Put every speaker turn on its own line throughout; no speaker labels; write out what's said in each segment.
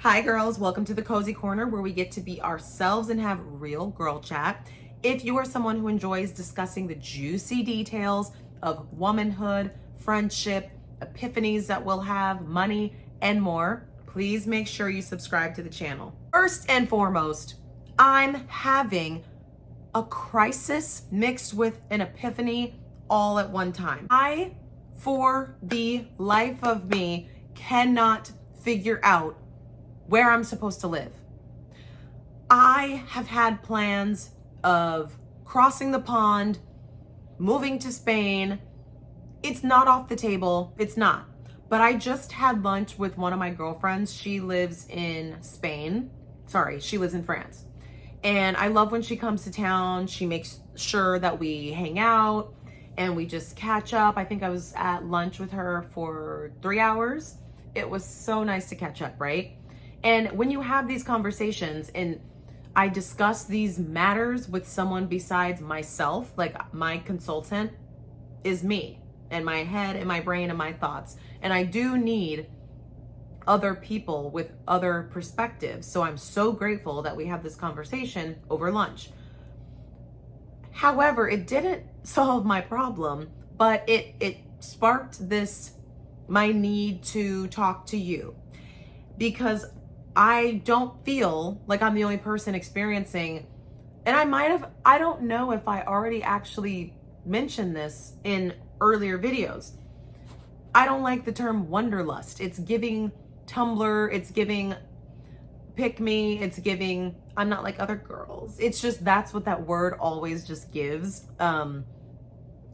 Hi girls, welcome to the Cozy Corner where we get to be ourselves and have real girl chat. If you are someone who enjoys discussing the juicy details of womanhood, friendship, epiphanies that we'll have, money, and more, please make sure you subscribe to the channel. First and foremost, I'm having a crisis mixed with an epiphany all at one time. I, for the life of me, cannot figure out where I'm supposed to live. I have had plans of crossing the pond, moving to Spain. It's not off the table. It's not. But I just had lunch with one of my girlfriends. She lives in Spain. Sorry, she lives in France. And I love when she comes to town. She makes sure that we hang out and we just catch up. I think I was at lunch with her for 3 hours. It was so nice to catch up, right? And when you have these conversations and I discuss these matters with someone besides myself, like my consultant is me and my head and my brain and my thoughts. And I do need other people with other perspectives. So I'm so grateful that we have this conversation over lunch. However, it didn't solve my problem, but it sparked my need to talk to you, because I don't feel like I'm the only person experiencing, and I don't know if I already actually mentioned this in earlier videos. I don't like the term wanderlust. It's giving Tumblr, it's giving pick me, it's giving I'm not like other girls. It's just, that's what that word always just gives.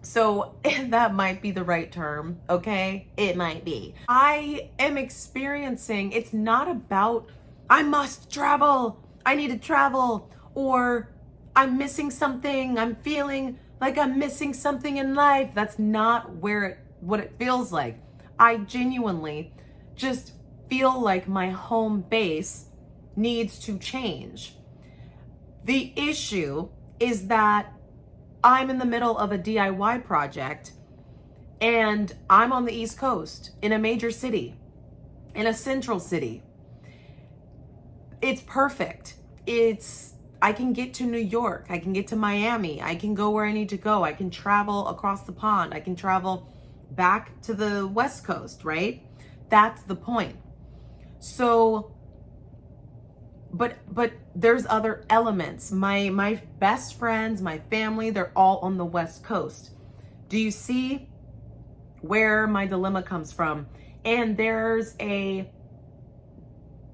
So that might be the right term, okay? It might be. I am experiencing, it's not about, I must travel, I need to travel, or I'm missing something, I'm feeling like I'm missing something in life. That's not what it feels like. I genuinely just feel like my home base needs to change. The issue is that I'm in the middle of a DIY project and I'm on the East Coast in a major city, in a central city. It's perfect. I can get to New York. I can get to Miami. I can go where I need to go. I can travel across the pond. I can travel back to the West Coast, right? That's the point. So, but there's other elements. My best friends, my family, they're all on the West Coast. Do you see where my dilemma comes from? And there's a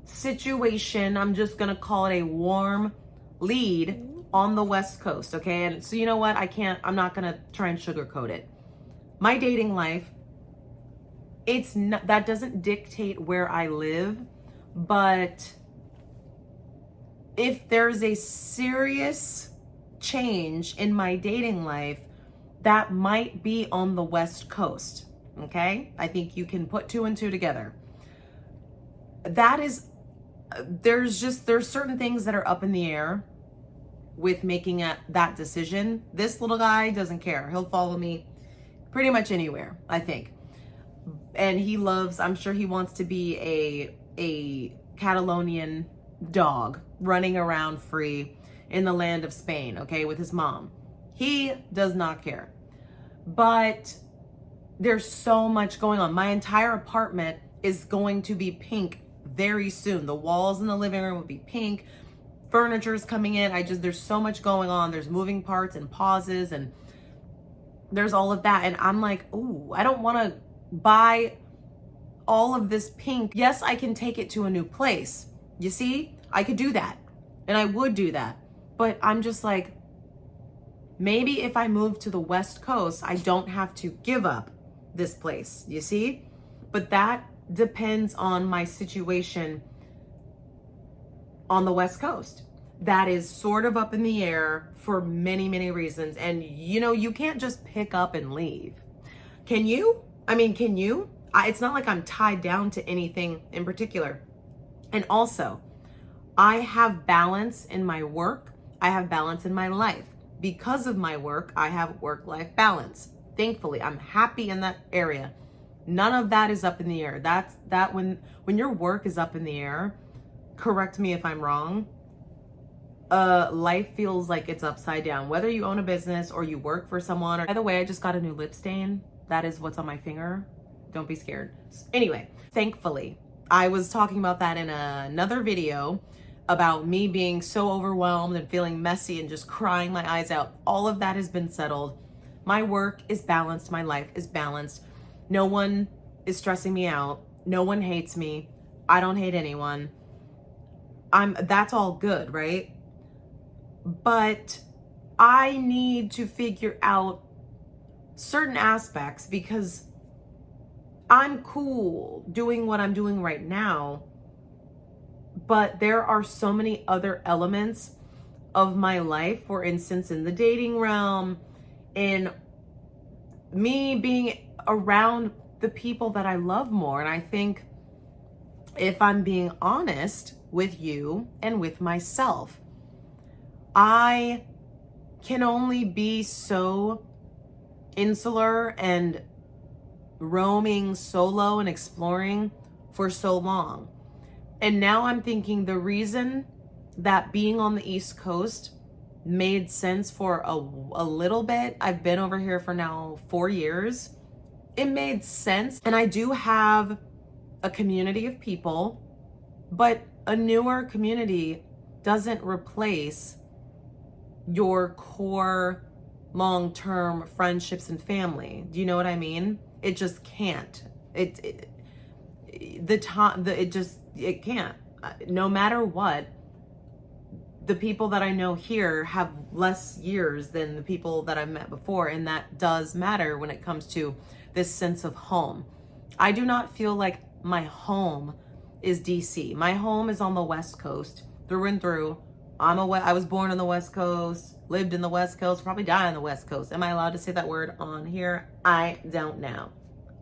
situation, I'm just gonna call it a warm lead on the West Coast, okay? And so you know what? I'm not gonna try and sugarcoat it. My dating life, that doesn't dictate where I live, but if there's a serious change in my dating life, that might be on the West Coast, okay? I think you can put 2 and 2 together. There's certain things that are up in the air with making that decision. This little guy doesn't care. He'll follow me pretty much anywhere, I think. And I'm sure he wants to be a Catalonian dog running around free in the land of Spain, okay, with his mom. He does not care. But there's so much going on. My entire apartment is going to be pink very soon. The walls in the living room will be pink. Furniture's coming in. There's so much going on. There's moving parts and pauses, and there's all of that. And I'm like, ooh, I don't want to buy all of this pink. Yes, I can take it to a new place. You see, I could do that, and I would do that. But I'm just like, maybe if I move to the West Coast, I don't have to give up this place, you see? But that depends on my situation on the West Coast. That is sort of up in the air for many, many reasons. And you can't just pick up and leave. Can you? Can you? It's not like I'm tied down to anything in particular. And also, I have balance in my work. I have balance in my life. Because of my work, I have work-life balance. Thankfully, I'm happy in that area. None of that is up in the air. When your work is up in the air, correct me if I'm wrong, life feels like it's upside down. Whether you own a business or you work for someone, or by the way, I just got a new lip stain. That is what's on my finger. Don't be scared. Anyway, thankfully, I was talking about that in another video about me being so overwhelmed and feeling messy and just crying my eyes out. All of that has been settled. My work is balanced. My life is balanced. No one is stressing me out. No one hates me. I don't hate anyone. That's all good, right? But I need to figure out certain aspects because I'm cool doing what I'm doing right now, but there are so many other elements of my life, for instance, in the dating realm, in me being around the people that I love more. And I think if I'm being honest with you and with myself, I can only be so insular and roaming solo and exploring for so long. And now I'm thinking the reason that being on the East Coast made sense for a little bit, I've been over here for now 4 years, it made sense. And I do have a community of people, but a newer community doesn't replace your core long-term friendships and family. Do you know what I mean? It just can't. It can't. No matter what, the people that I know here have less years than the people that I've met before, and that does matter when it comes to this sense of home. I do not feel like my home is DC. My home is on the West Coast through and through. I was born on the West Coast, lived in the West Coast, probably die on the West Coast. Am I allowed to say that word on here? I don't know.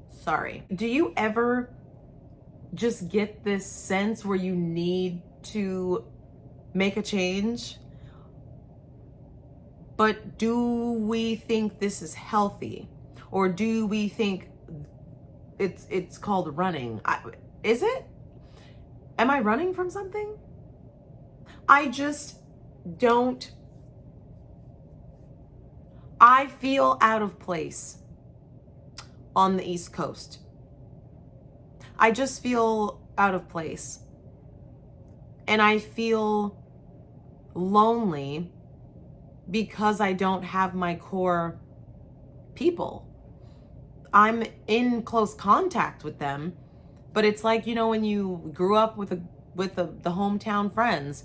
Sorry. Do you ever just get this sense where you need to make a change? But do we think this is healthy? Or do we think it's called running? Is it? Am I running from something? I just don't. I feel out of place on the East Coast. I just feel out of place. And I feel lonely because I don't have my core people. I'm in close contact with them, but it's like, you know, when you grew up with the hometown friends,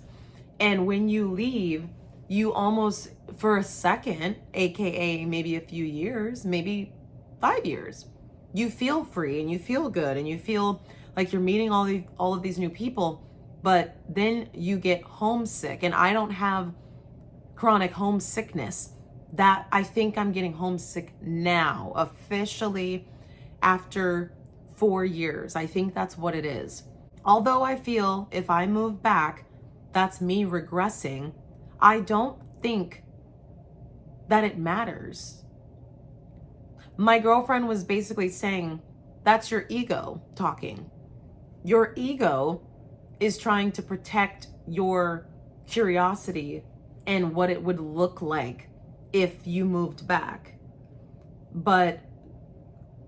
and when you leave, you almost, for a second, aka maybe a few years, maybe 5 years, you feel free and you feel good and you feel like you're meeting all of these new people, but then you get homesick. And I don't have chronic homesickness. That I think I'm getting homesick now, officially, after 4 years. I think that's what it is. Although I feel if I move back, that's me regressing, I don't think that it matters. My girlfriend was basically saying, that's your ego talking. Your ego is trying to protect your curiosity and what it would look like if you moved back. But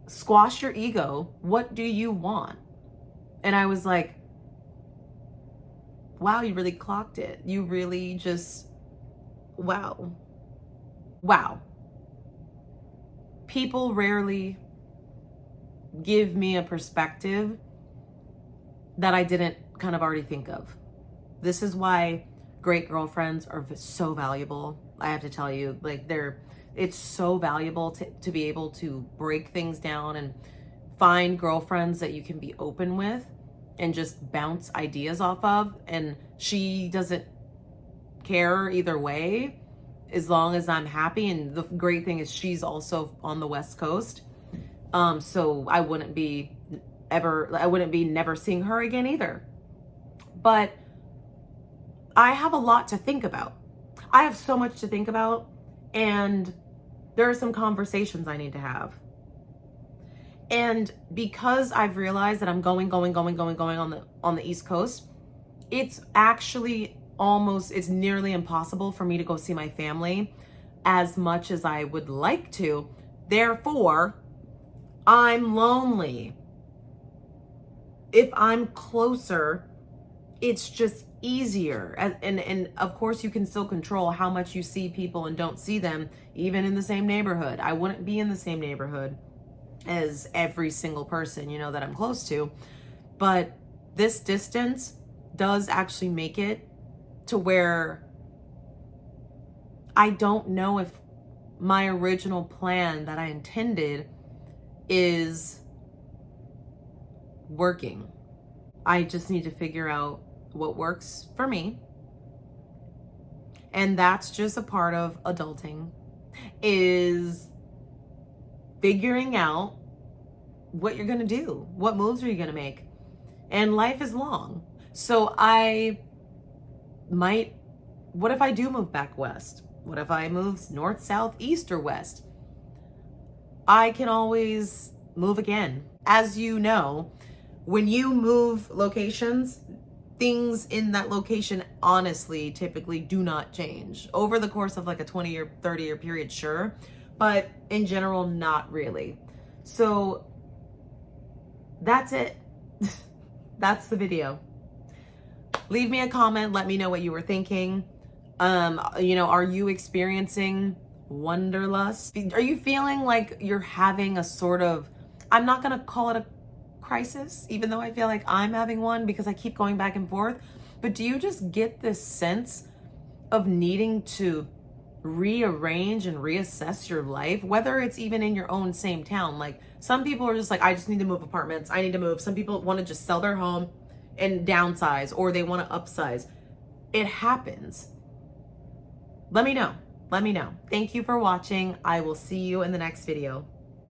squash your ego. What do you want? And I was like, wow, you really clocked it. You really just, wow. Wow. People rarely give me a perspective that I didn't kind of already think of. This is why great girlfriends are so valuable. I have to tell you, like, it's so valuable to be able to break things down and find girlfriends that you can be open with and just bounce ideas off of. And she doesn't care either way as long as I'm happy. And the great thing is she's also on the West Coast. So I wouldn't be never seeing her again either. But I have a lot to think about. I have so much to think about, and there are some conversations I need to have. And because I've realized that I'm going on the East Coast, it's actually it's nearly impossible for me to go see my family as much as I would like to. Therefore, I'm lonely. If I'm closer, it's just easier. And of course, you can still control how much you see people and don't see them, even in the same neighborhood. I wouldn't be in the same neighborhood as every single person, that I'm close to. But this distance does actually make it to where I don't know if my original plan that I intended is working. I just need to figure out what works for me. And that's just a part of adulting, is figuring out what you're going to do. What moves are you going to make? And life is long. So what if I do move back west? What if I move north, south, east, or west? I can always move again. As you know, when you move locations, things in that location honestly typically do not change. Over the course of like a 20 or 30 year period, sure, but in general, not really. So that's it. That's the video. Leave me a comment. Let me know what you were thinking. Are you experiencing wanderlust? Are you feeling like you're having a sort of, I'm not going to call it a crisis, even though I feel like I'm having one because I keep going back and forth, but do you just get this sense of needing to rearrange and reassess your life, whether it's even in your own same town? Like, some people are just like, I just need to move apartments. I need to move. Some people want to just sell their home and downsize, or they want to upsize. It happens. Let me know. Thank you for watching. I will see you in the next video.